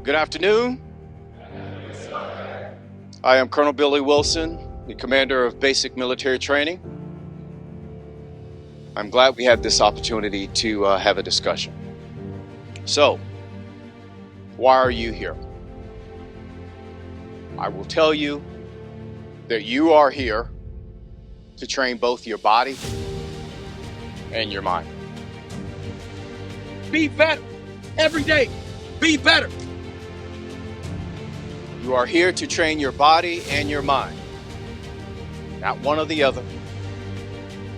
Good afternoon. I am Colonel Billy Wilson, the commander of basic military training. I'm glad we had this opportunity to have a discussion. So, why are you here? I will tell you that you are here to train both your body and your mind. Be better every day. Be better. You are here to train your body and your mind. Not one or the other,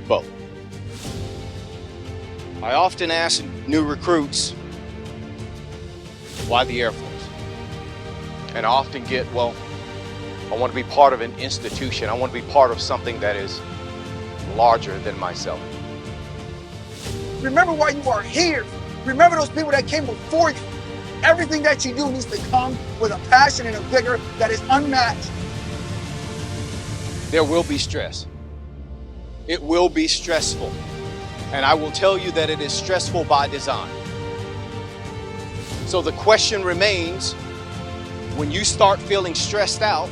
both. I often ask new recruits, why the Air Force? And I often get, well, I want to be part of an institution. I want to be part of something that is larger than myself. Remember why you are here. Remember those people that came before you. Everything that you do needs to come with a passion and a vigor that is unmatched. There will be stress. It will be stressful. And I will tell you that it is stressful by design. So the question remains, when you start feeling stressed out,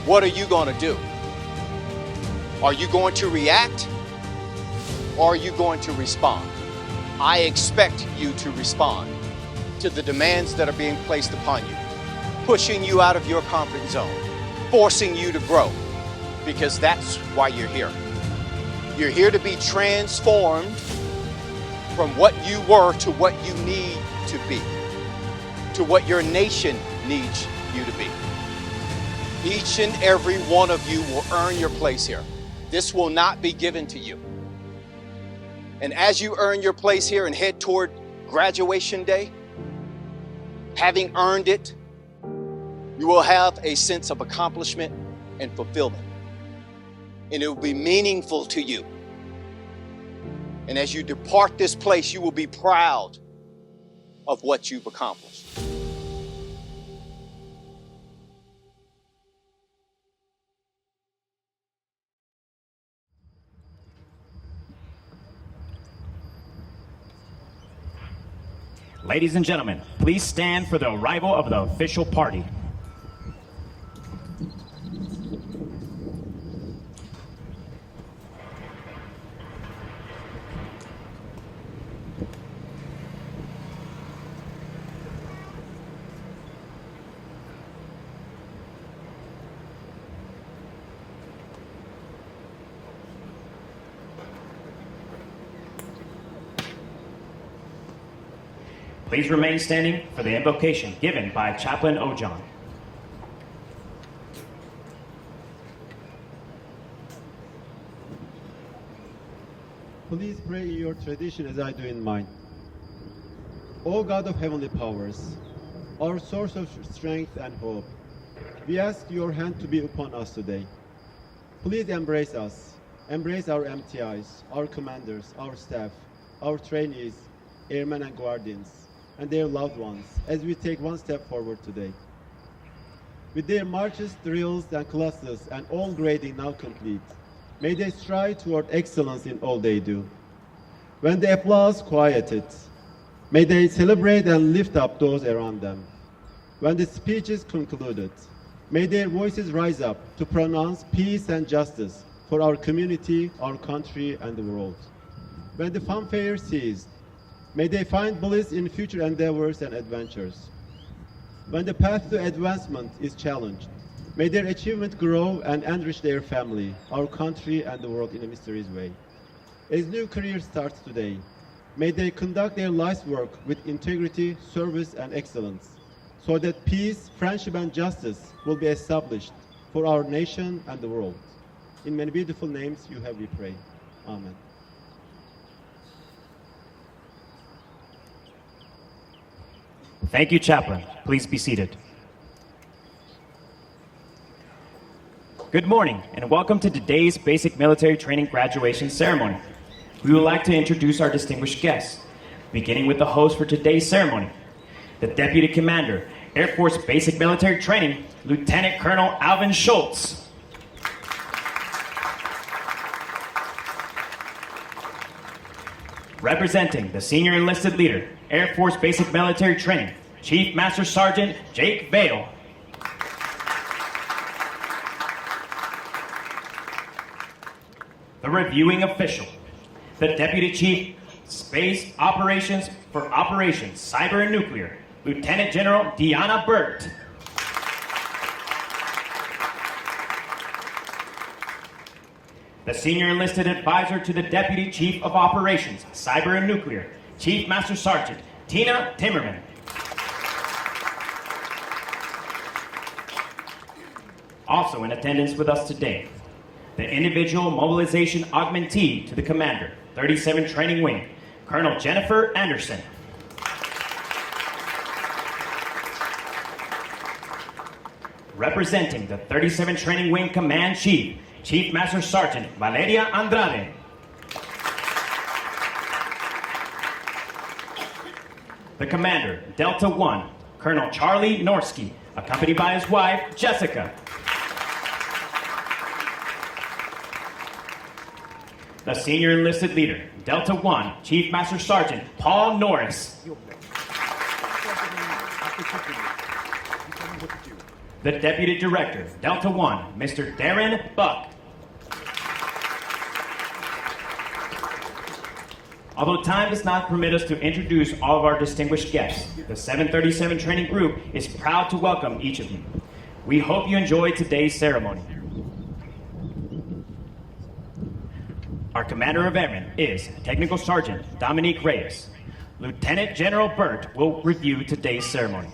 what are you going to do? Are you going to react or are you going to respond? I expect you to respond to the demands that are being placed upon you, pushing you out of your comfort zone, forcing you to grow, because that's why you're here. You're here to be transformed from what you were to what you need to be, to what your nation needs you to be. Each and every one of you will earn your place here. This will not be given to you. And as you earn your place here and head toward graduation day, having earned it, you will have a sense of accomplishment and fulfillment. And it will be meaningful to you. And as you depart this place, you will be proud of what you've accomplished. Ladies and gentlemen, please stand for the arrival of the official party. Please remain standing for the invocation given by Chaplain Ojon. Please pray in your tradition as I do in mine. O God of heavenly powers, our source of strength and hope, we ask your hand to be upon us today. Please embrace us. Embrace our MTIs, our commanders, our staff, our trainees, airmen and guardians, and their loved ones as we take one step forward today. With their marches, drills, and classes, and all grading now complete, may they strive toward excellence in all they do. When the applause quieted, may they celebrate and lift up those around them. When the speech is concluded, may their voices rise up to pronounce peace and justice for our community, our country, and the world. When the fanfare ceased, may they find bliss in future endeavors and adventures. When the path to advancement is challenged, may their achievement grow and enrich their family, our country, and the world in a mysterious way. As new career starts today, may they conduct their life's work with integrity, service, and excellence, so that peace, friendship, and justice will be established for our nation and the world. In many beautiful names you have we pray. Amen. Thank you, Chaplain. Please be seated. Good morning, and welcome to today's Basic Military Training Graduation Ceremony. We would like to introduce our distinguished guests, beginning with the host for today's ceremony, the Deputy Commander, Air Force Basic Military Training, Lieutenant Colonel Alvin Schultz. Representing the Senior Enlisted Leader, Air Force Basic Military Training, Chief Master Sergeant Jake Vale. The reviewing official, the Deputy Chief, Space Operations for Operations, Cyber and Nuclear, Lieutenant General Deanna Burt. The Senior Enlisted Advisor to the Deputy Chief of Operations, Cyber and Nuclear, Chief Master Sergeant Tina Timmerman. Also in attendance with us today, the Individual Mobilization Augmentee to the Commander, 37 Training Wing, Colonel Jennifer Anderson. Representing the 37 Training Wing Command Chief, Chief Master Sergeant Valeria Andrade. The Commander, Delta 1, Colonel Charlie Norsky, accompanied by his wife, Jessica. The Senior Enlisted Leader, Delta 1, Chief Master Sergeant Paul Norris. The Deputy Director, Delta 1, Mr. Darren Buck. Although time does not permit us to introduce all of our distinguished guests, the 737 Training Group is proud to welcome each of you. We hope you enjoy today's ceremony. Our Commander of Airmen is Technical Sergeant Dominique Reyes. Lieutenant General Burt will review today's ceremony.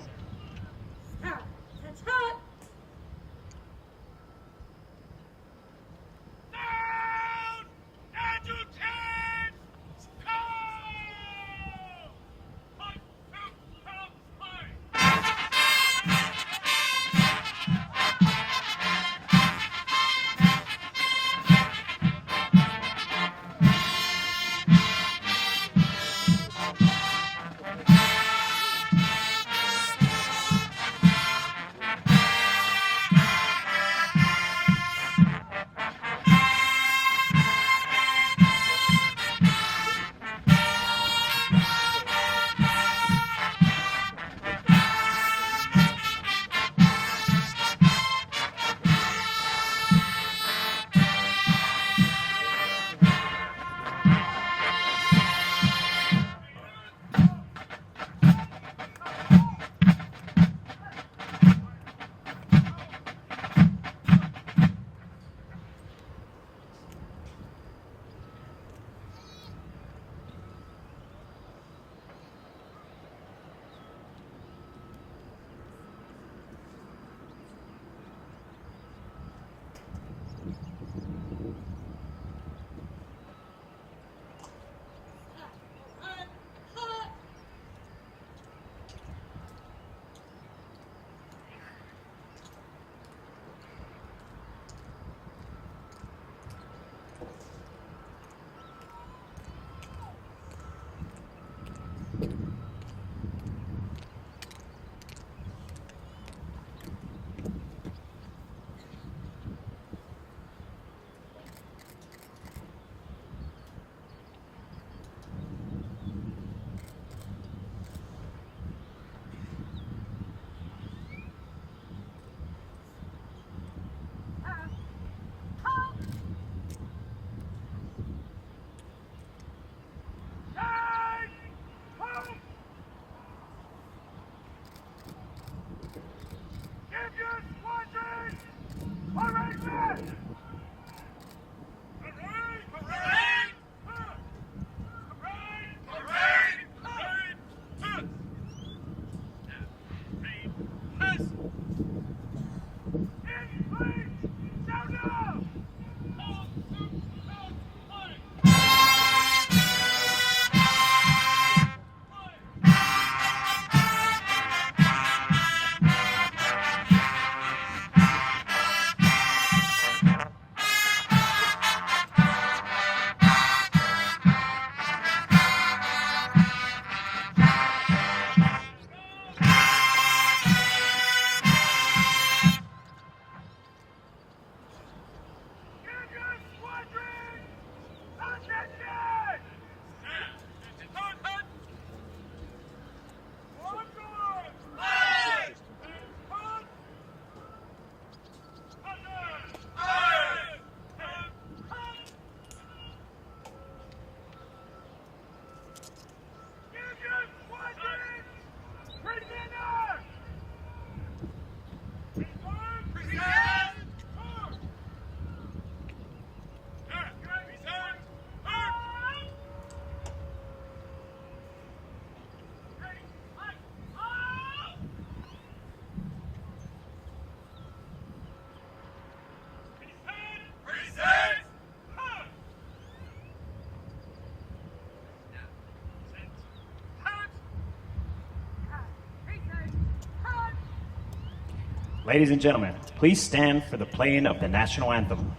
Ladies and gentlemen, please stand for the playing of the national anthem.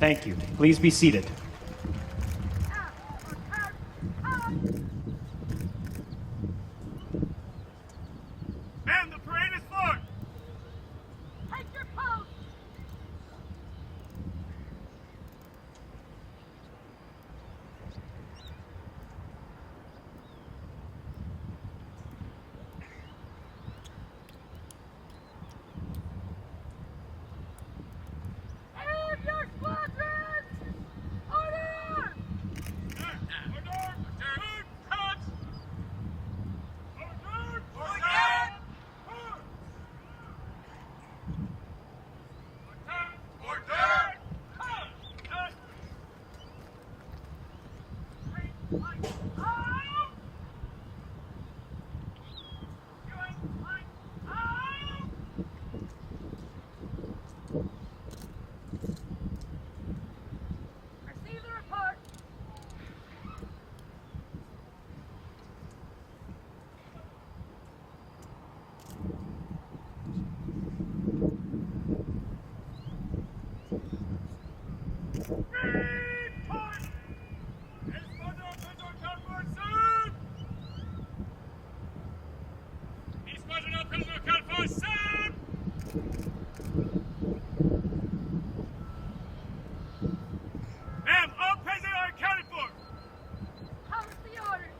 Thank you. Please be seated. Ma'am, the parade is formed. Take your post! And your squadrons! Order! Receive the report. Ma'am, all present are accounted for. How's the order?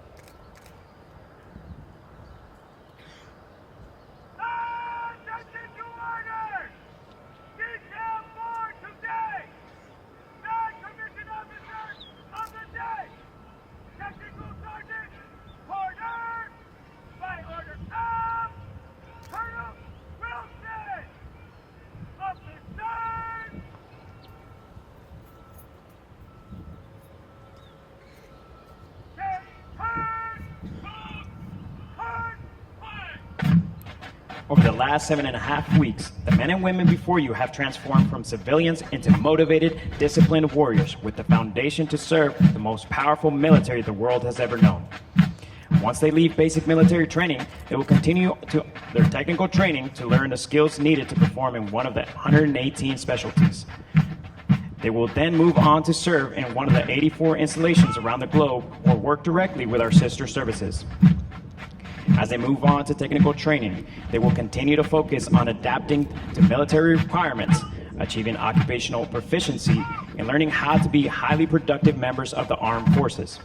Attention to order! Detail 4 today! Non-commissioned officers of the day! Technical Sergeant Porter! By order of Colonel Wilson! Officers! Take turn! Turn! Fire! Over the last 7.5 weeks, the men and women before you have transformed from civilians into motivated, disciplined warriors with the foundation to serve the most powerful military the world has ever known. Once they leave basic military training, they will continue to their technical training to learn the skills needed to perform in one of the 118 specialties. They will then move on to serve in one of the 84 installations around the globe or work directly with our sister services. As they move on to technical training, they will continue to focus on adapting to military requirements, achieving occupational proficiency, and learning how to be highly productive members of the armed forces.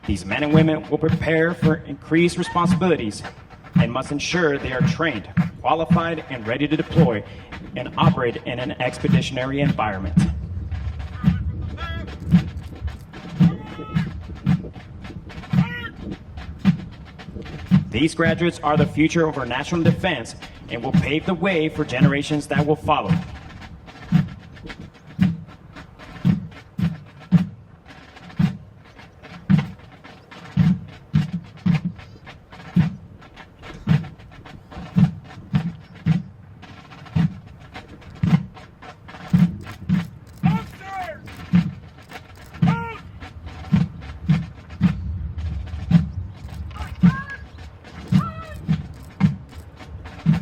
These men and women will prepare for increased responsibilities and must ensure they are trained, qualified, and ready to deploy and operate in an expeditionary environment. These graduates are the future of our national defense and will pave the way for generations that will follow. Officers! Move!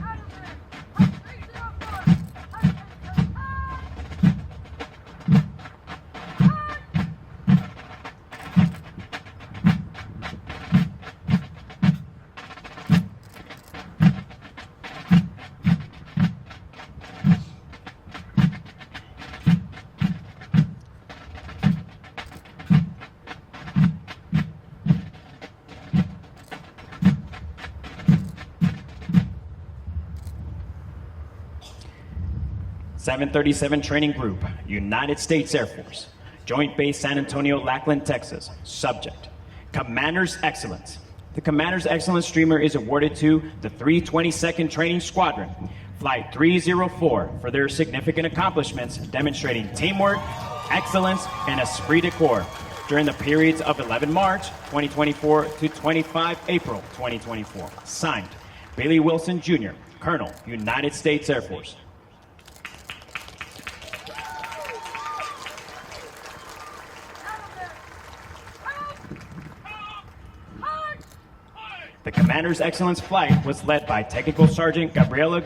Out of there! 737 Training Group, United States Air Force, Joint Base San Antonio-Lackland, Texas. Subject: Commander's Excellence. The Commander's Excellence streamer is awarded to the 322nd Training Squadron, Flight 304, for their significant accomplishments demonstrating teamwork, excellence, and esprit de corps during the periods of 11 March 2024 to 25 April 2024. Signed, Billy Wilson, Jr., Colonel, United States Air Force. The Commander's Excellence Flight was led by Technical Sergeant Gabriela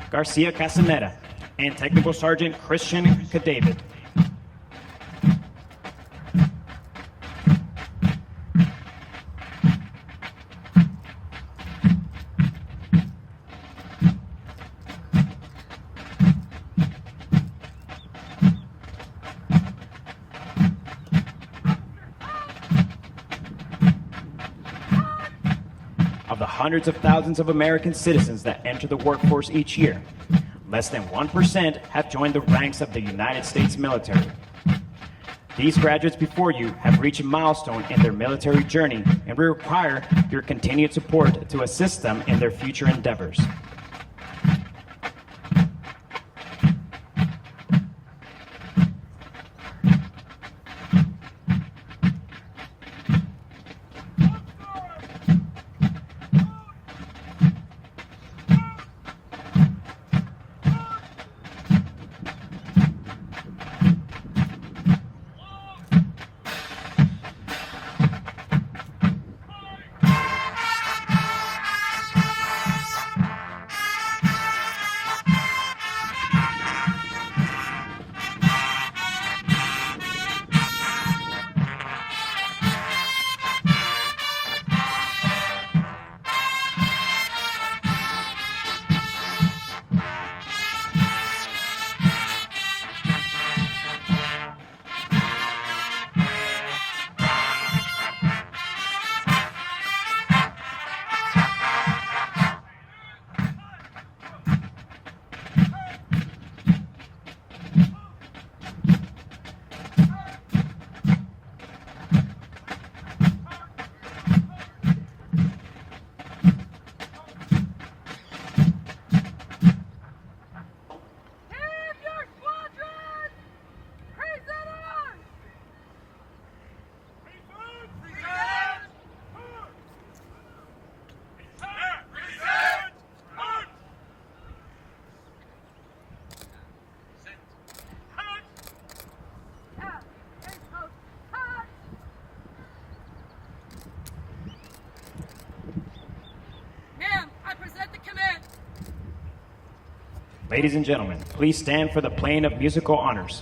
Garcia Casaneta and Technical Sergeant Christian Cadavid. Of the hundreds of thousands of American citizens that enter the workforce each year, less than 1% have joined the ranks of the United States military. These graduates before you have reached a milestone in their military journey, and we require your continued support to assist them in their future endeavors. Ladies and gentlemen, please stand for the playing of musical honors.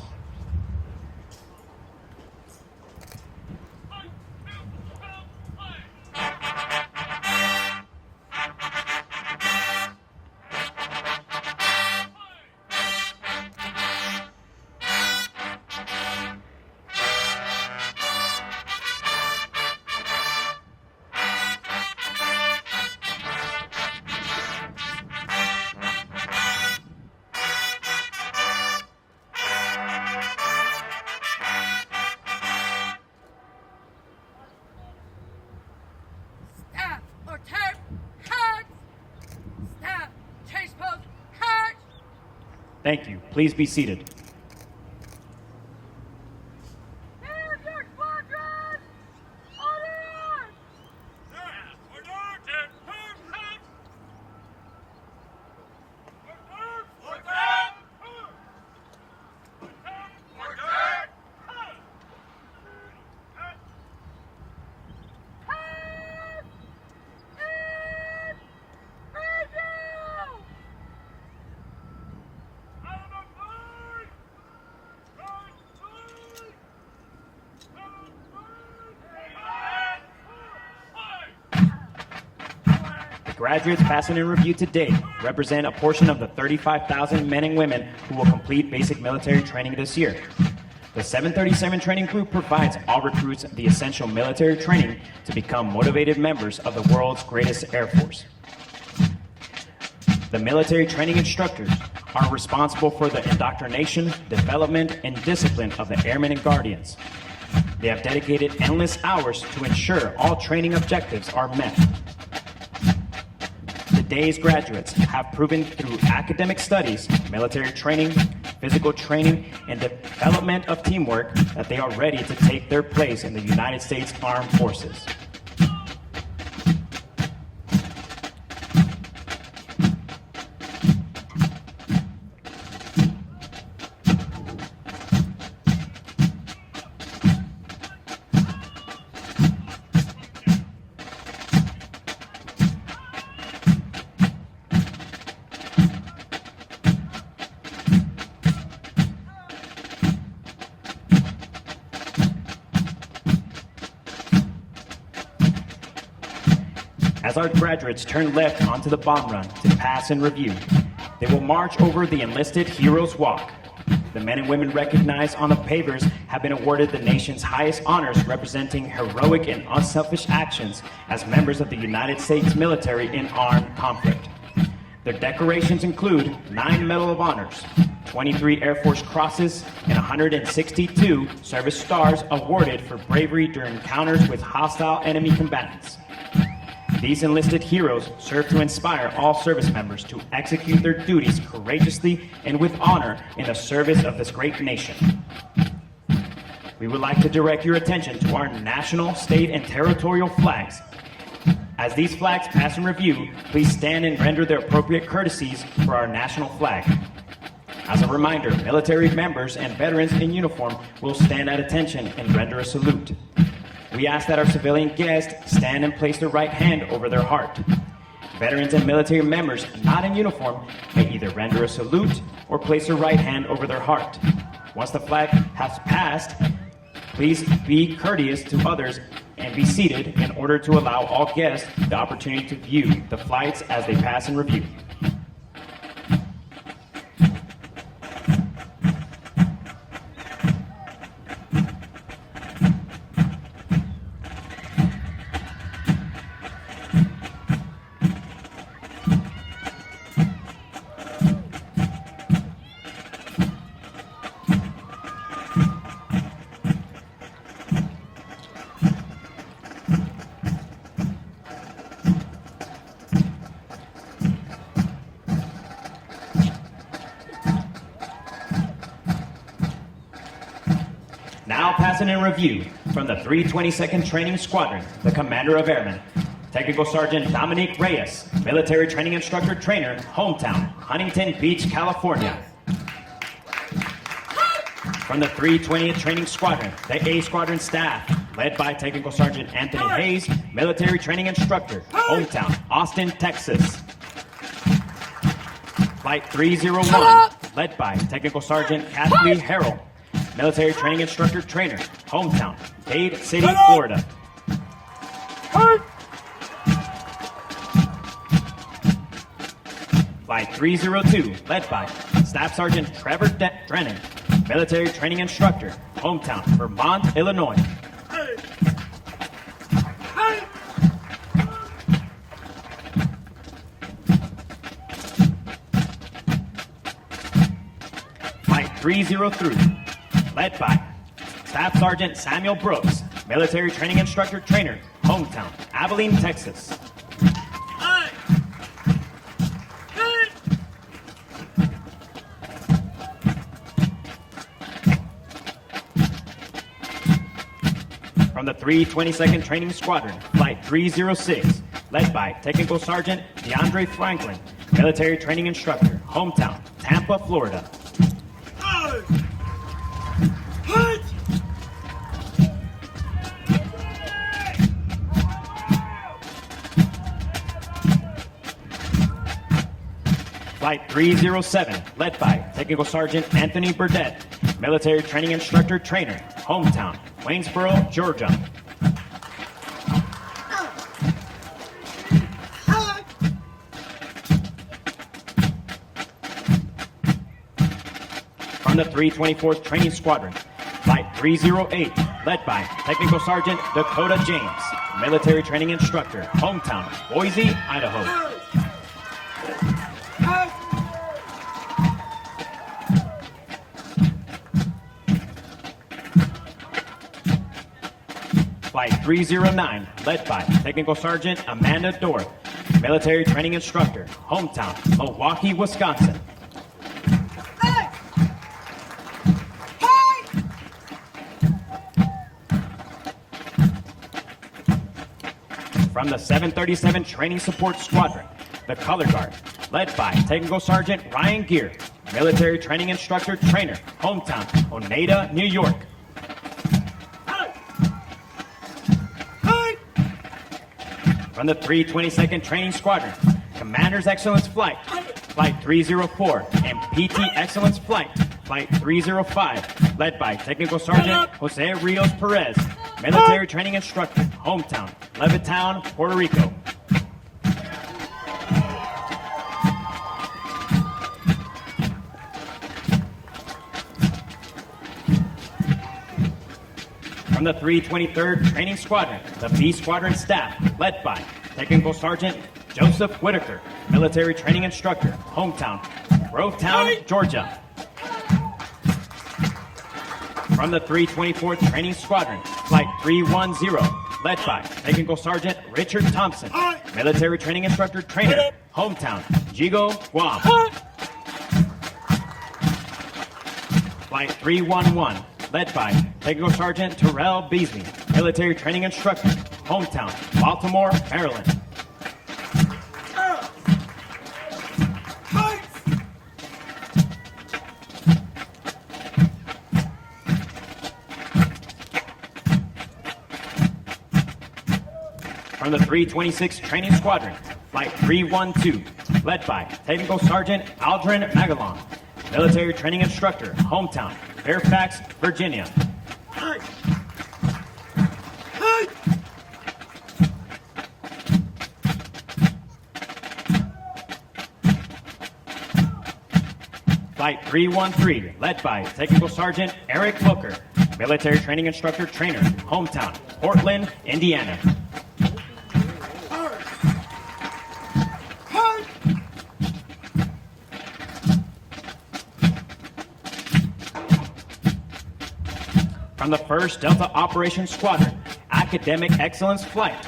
Thank you. Please be seated. Graduates passing in review today represent a portion of the 35,000 men and women who will complete basic military training this year. The 737 Training Group provides all recruits the essential military training to become motivated members of the world's greatest Air Force. The military training instructors are responsible for the indoctrination, development, and discipline of the airmen and guardians. They have dedicated endless hours to ensure all training objectives are met. Today's graduates have proven through academic studies, military training, physical training, and development of teamwork that they are ready to take their place in the United States Armed Forces. As our graduates turn left onto the bomb run to pass and review, they will march over the enlisted Heroes Walk. The men and women recognized on the pavers have been awarded the nation's highest honors, representing heroic and unselfish actions as members of the United States military in armed conflict. Their decorations include 9 Medal of Honors, 23 Air Force Crosses, and 162 Service Stars awarded for bravery during encounters with hostile enemy combatants. These enlisted heroes serve to inspire all service members to execute their duties courageously and with honor in the service of this great nation. We would like to direct your attention to our national, state, and territorial flags. As these flags pass in review, please stand and render the appropriate courtesies for our national flag. As a reminder, military members and veterans in uniform will stand at attention and render a salute. We ask that our civilian guests stand and place their right hand over their heart. Veterans and military members not in uniform may either render a salute or place their right hand over their heart. Once the flag has passed, please be courteous to others and be seated in order to allow all guests the opportunity to view the flights as they pass in review. Now passing in review from the 322nd Training Squadron, the Commander of Airmen, Technical Sergeant Dominique Reyes, Military Training Instructor Trainer, hometown, Huntington Beach, California. From the 320th Training Squadron, the A Squadron staff, led by Technical Sergeant Anthony Hayes, Military Training Instructor, hometown, Austin, Texas. Flight 301, led by Technical Sergeant Kathleen Harrell, Military Training Instructor Trainer, hometown, Dade City, Florida. Flight 302, led by Staff Sergeant Trevor Drennan, Military Training Instructor, hometown, Vermont, Illinois. Flight 303, led by Staff Sergeant Samuel Brooks, Military Training Instructor Trainer, hometown, Abilene, Texas. From the 322nd Training Squadron, Flight 306, led by Technical Sergeant DeAndre Franklin, Military Training Instructor, hometown, Tampa, Florida. Flight 307, led by Technical Sergeant Anthony Burdett, Military Training Instructor Trainer, hometown, Waynesboro, Georgia. From the 324th Training Squadron, Flight 308, led by Technical Sergeant Dakota James, Military Training Instructor, hometown, Boise, Idaho. Flight 309, led by Technical Sergeant Amanda Dorr, military training instructor, hometown, Milwaukee, Wisconsin. From the 737 Training Support Squadron, the Color Guard, led by Technical Sergeant Ryan Gear, military training instructor trainer, hometown, Oneida, New York. From the 322nd Training Squadron, Commander's Excellence Flight, Flight 304, and PT Excellence Flight, Flight 305, led by Technical Sergeant Jose Rios Perez, military training instructor, hometown, Levittown, Puerto Rico. From the 323rd Training Squadron, the B Squadron staff, led by Technical Sergeant Joseph Whitaker, military training instructor, hometown, Grovetown, Georgia. From the 324th Training Squadron, Flight 310, led by Technical Sergeant Richard Thompson, military training instructor trainer, hometown, Jigo, Guam. Flight 311, led by Technical Sergeant Terrell Beasley, military training instructor, hometown, Baltimore, Maryland. From the 326th Training Squadron, Flight 312, led by Technical Sergeant Aldrin Magalon, military training instructor, hometown, Fairfax, Virginia. Flight 313, led by Technical Sergeant Eric Hooker, military training instructor trainer, hometown, Portland, Indiana. From the 1st Delta Operations Squadron, Academic Excellence Flight,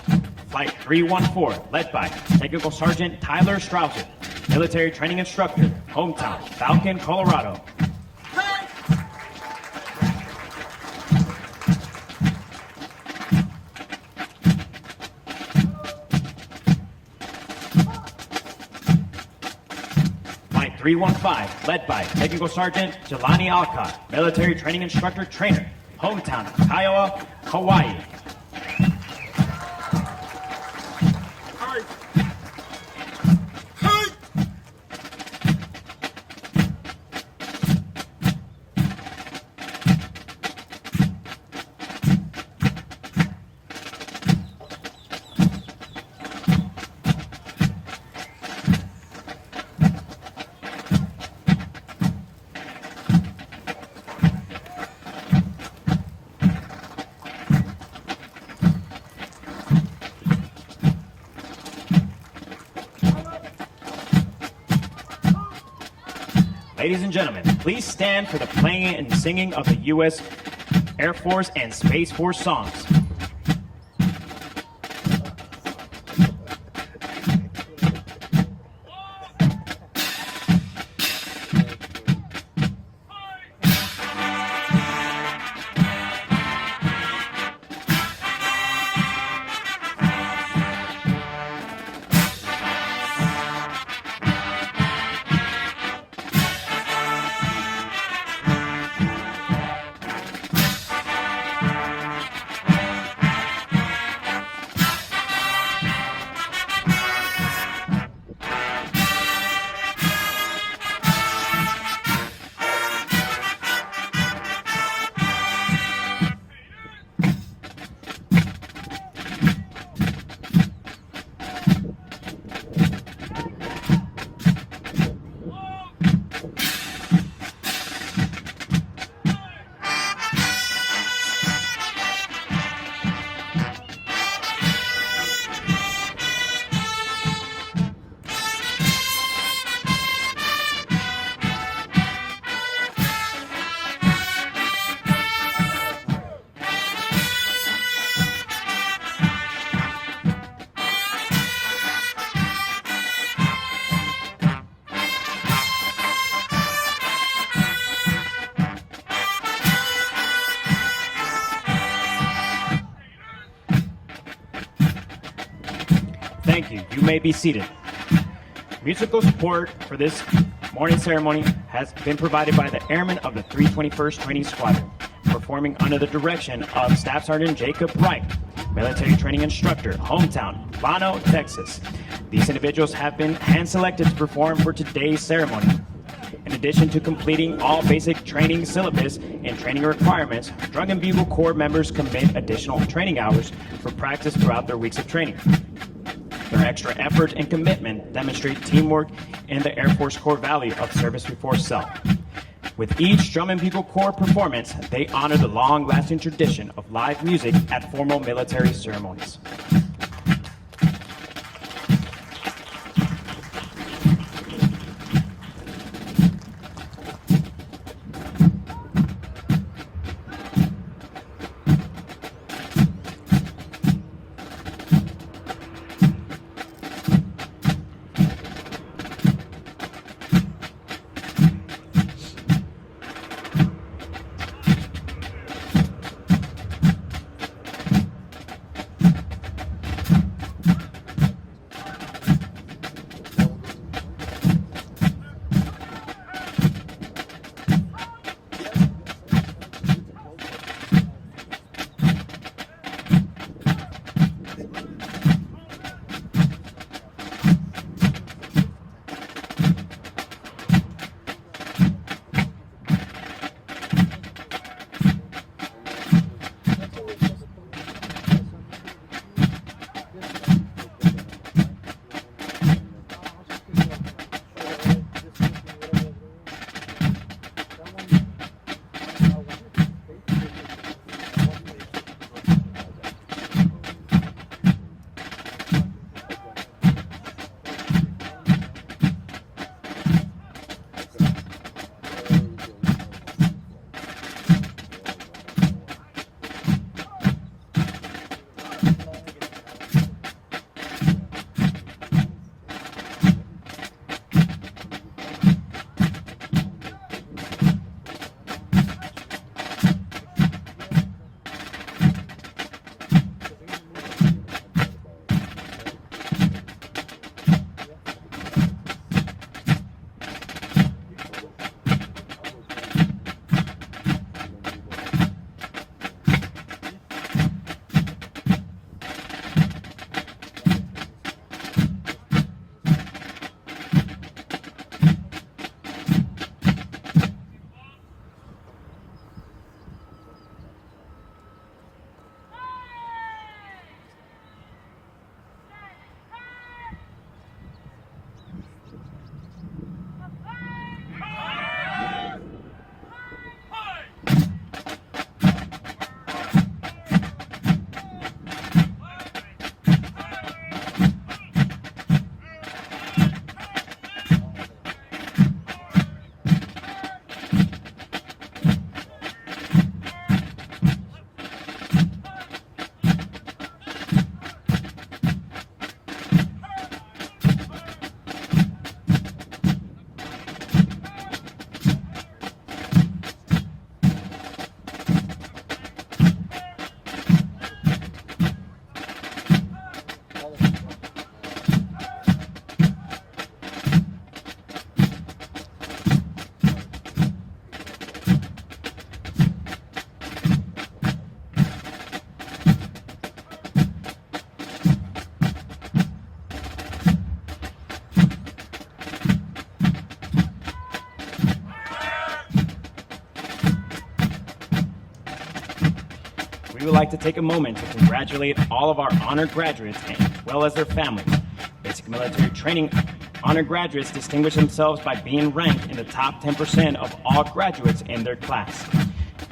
Flight 314, led by Technical Sergeant Tyler Strausser, military training instructor, hometown, Falcon, Colorado. Flight 315, led by Technical Sergeant Jelani Alcott, military training instructor trainer, hometown, Kiowa, Hawaii. Ladies and gentlemen, please stand for the playing and singing of the U.S. Air Force and Space Force songs. You may be seated. Musical support for this morning ceremony has been provided by the Airmen of the 321st Training Squadron, performing under the direction of Staff Sergeant Jacob Wright, military training instructor, hometown, Llano, Texas. These individuals have been hand-selected to perform for today's ceremony. In addition to completing all basic training syllabus and training requirements, Drum and Bugle Corps members commit additional training hours for practice throughout their weeks of training. Their extra effort and commitment demonstrate teamwork and the Air Force core value of service before self. With each Drum and Bugle Corps performance, they honor the long-lasting tradition of live music at formal military ceremonies. We would like to take a moment to congratulate all of our honored graduates as well as their families. Basic military training honored graduates distinguish themselves by being ranked in the top 10% of all graduates in their class.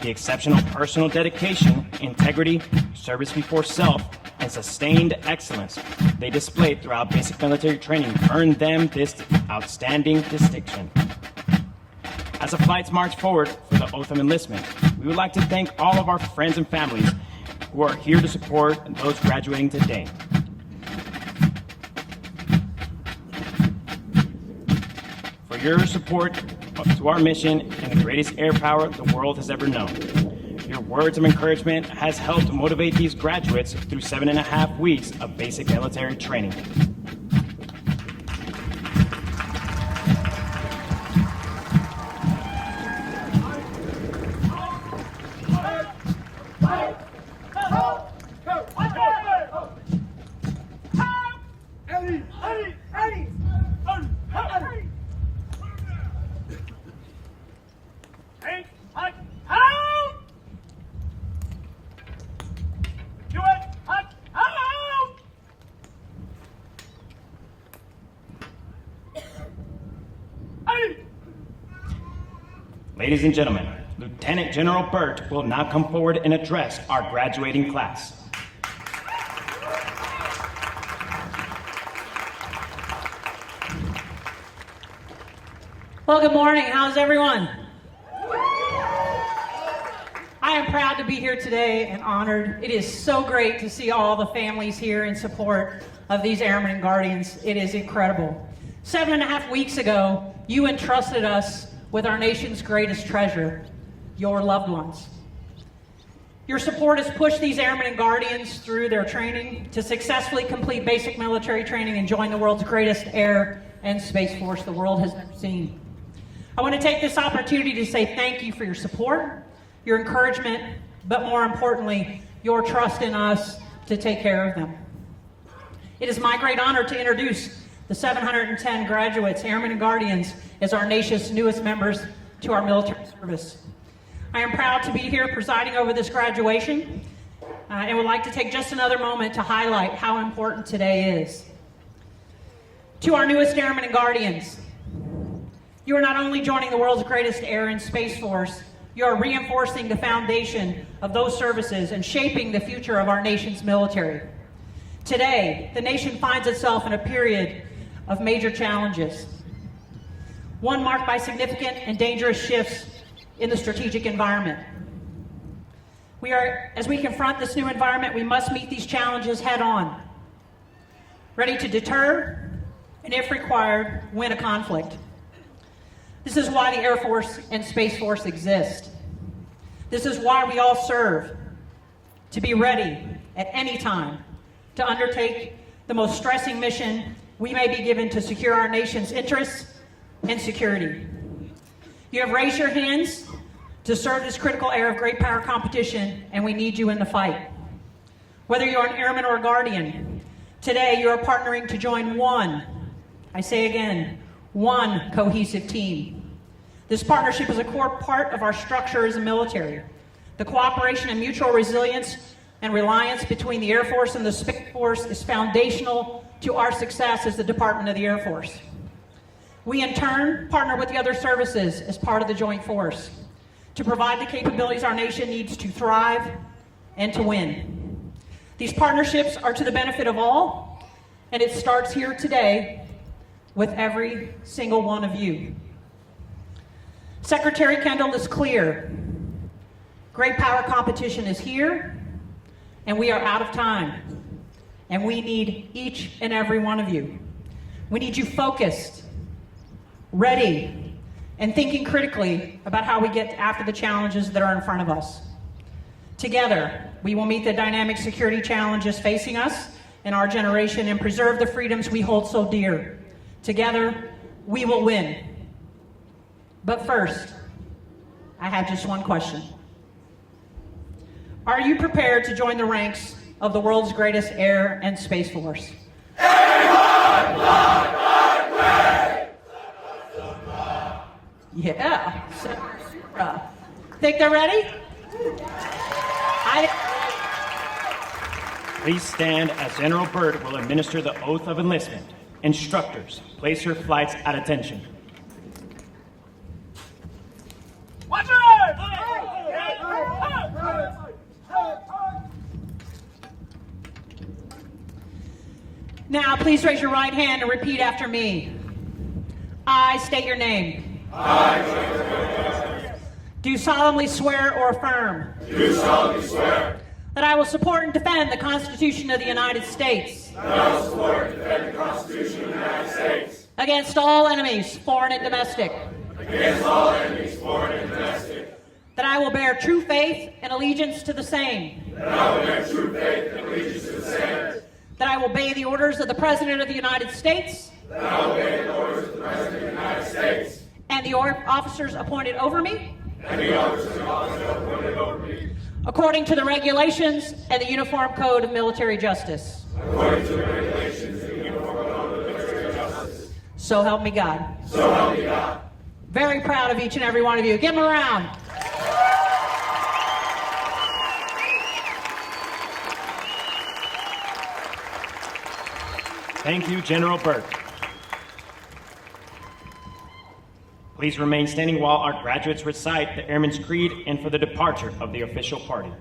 The exceptional personal dedication, integrity, service before self, and sustained excellence they displayed throughout basic military training earned them this outstanding distinction. As the flights march forward for the oath of enlistment, we would like to thank all of our friends and families who are here to support those graduating today. For your support to our mission and the greatest air power the world has ever known. Your words of encouragement has helped motivate these graduates through 7.5 weeks of basic military training. Ladies and gentlemen, Lieutenant General Burt will now come forward and address our graduating class. Well, good morning. How's everyone? I am proud to be here today and honored. It is so great to see all the families here in support of these Airmen and Guardians. It is incredible. 7.5 weeks ago, you entrusted us with our nation's greatest treasure, your loved ones. Your support has pushed these Airmen and Guardians through their training to successfully complete basic military training and join the world's greatest air and space force the world has ever seen. I want to take this opportunity to say thank you for your support, your encouragement, but more importantly, your trust in us to take care of them. It is my great honor to introduce the 710 graduates, Airmen and Guardians, as our nation's newest members to our military service. I am proud to be here presiding over this graduation and would like to take just another moment to highlight how important today is. To our newest Airmen and Guardians, you are not only joining the world's greatest air and space force, you are reinforcing the foundation of those services and shaping the future of our nation's military. Today, the nation finds itself in a period of major challenges, one marked by significant and dangerous shifts in the strategic environment. As we confront this new environment, we must meet these challenges head on, ready to deter and, if required, win a conflict. This is why the Air Force and Space Force exist. This is why we all serve, to be ready at any time to undertake the most stressing mission we may be given to secure our nation's interests and security. You have raised your hands to serve this critical era of great power competition, and we need you in the fight. Whether you're an airman or a guardian, today you are partnering to join one, I say again, one cohesive team. This partnership is a core part of our structure as a military. The cooperation and mutual resilience and reliance between the Air Force and the Space Force is foundational to our success as the Department of the Air Force. We, in turn, partner with the other services as part of the Joint Force to provide the capabilities our nation needs to thrive and to win. These partnerships are to the benefit of all, and it starts here today with every single one of you. Secretary Kendall is clear. Great power competition is here, and we are out of time. And we need each and every one of you. We need you focused, ready, and thinking critically about how we get after the challenges that are in front of us. Together, we will meet the dynamic security challenges facing us and our generation and preserve the freedoms we hold so dear. Together, we will win. But first, I have just one question. Are you prepared to join the ranks of the world's greatest air and space force? Yeah. Think they're ready? Please stand as General Burt will administer the oath of enlistment. Instructors, place your flights at attention. Watch it! Now, please raise your right hand and repeat after me. I state your name. Do solemnly swear or affirm. Do solemnly swear that I will support and defend the Constitution of the United States that I will support and defend the Constitution of the United States against all enemies, foreign and domestic. against all enemies, foreign and domestic. That I will bear true faith and allegiance to the same. That I will bear true faith and allegiance to the same. That I will obey the orders of the President of the United States. That I will obey the orders of the President of the United States. And the officers appointed over me. And the officers appointed over me. According to the regulations and the Uniform Code of Military Justice. According to the regulations and the Uniform Code of Military Justice. So help me God. So help me God. Very proud of each and every one of you. Give them a round. Thank you, General Burt. Please remain standing while our graduates recite the Airman's Creed and for the departure of the official party.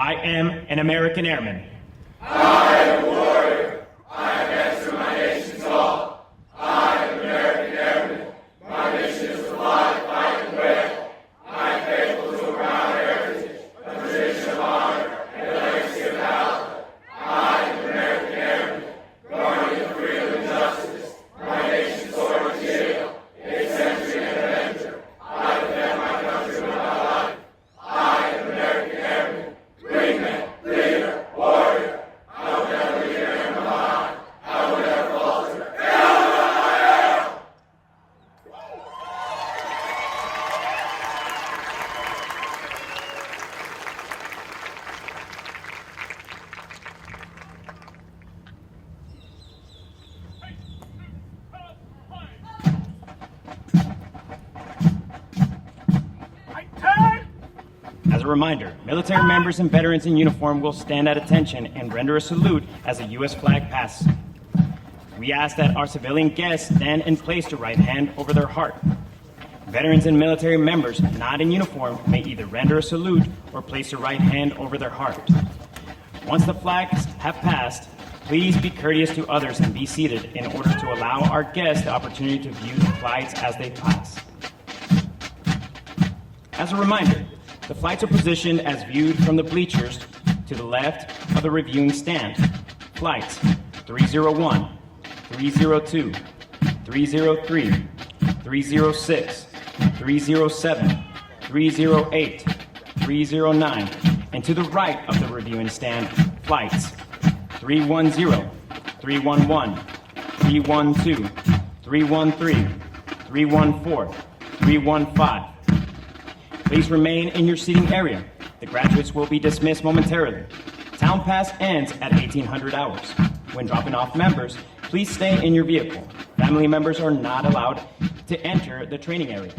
I am an American airman. I am a warrior. I am answer my nation's call. I am an American airman. My mission is to fly, fight, and wail. I am faithful to a proud heritage, a tradition of honor, and a legacy of valor. I am an American airman, guardian of freedom and justice. My nation's sword and shield, its century and avenger. I defend my country with my life. I am an American airman, wingman, leader, warrior. I will never leave your hand behind. I will never falter. As a reminder, military members and veterans in uniform will stand at attention and render a salute as the U.S. flag passes. We ask that our civilian guests stand and place their right hand over their heart. Veterans and military members not in uniform may either render a salute or place their right hand over their heart. Once the flags have passed, please be courteous to others and be seated in order to allow our guests the opportunity to view the flights as they pass. As a reminder, the flights are positioned as viewed from the bleachers to the left of the reviewing stand. Flights 301, 302, 303, 306, 307, 308, 309, and to the right of the reviewing stand, flights 310, 311, 312, 313, 314, 315. Please remain in your seating area. The graduates will be dismissed momentarily. Town Pass ends at 1800 hours. When dropping off members, please stay in your vehicle. Family members are not allowed to enter the training area.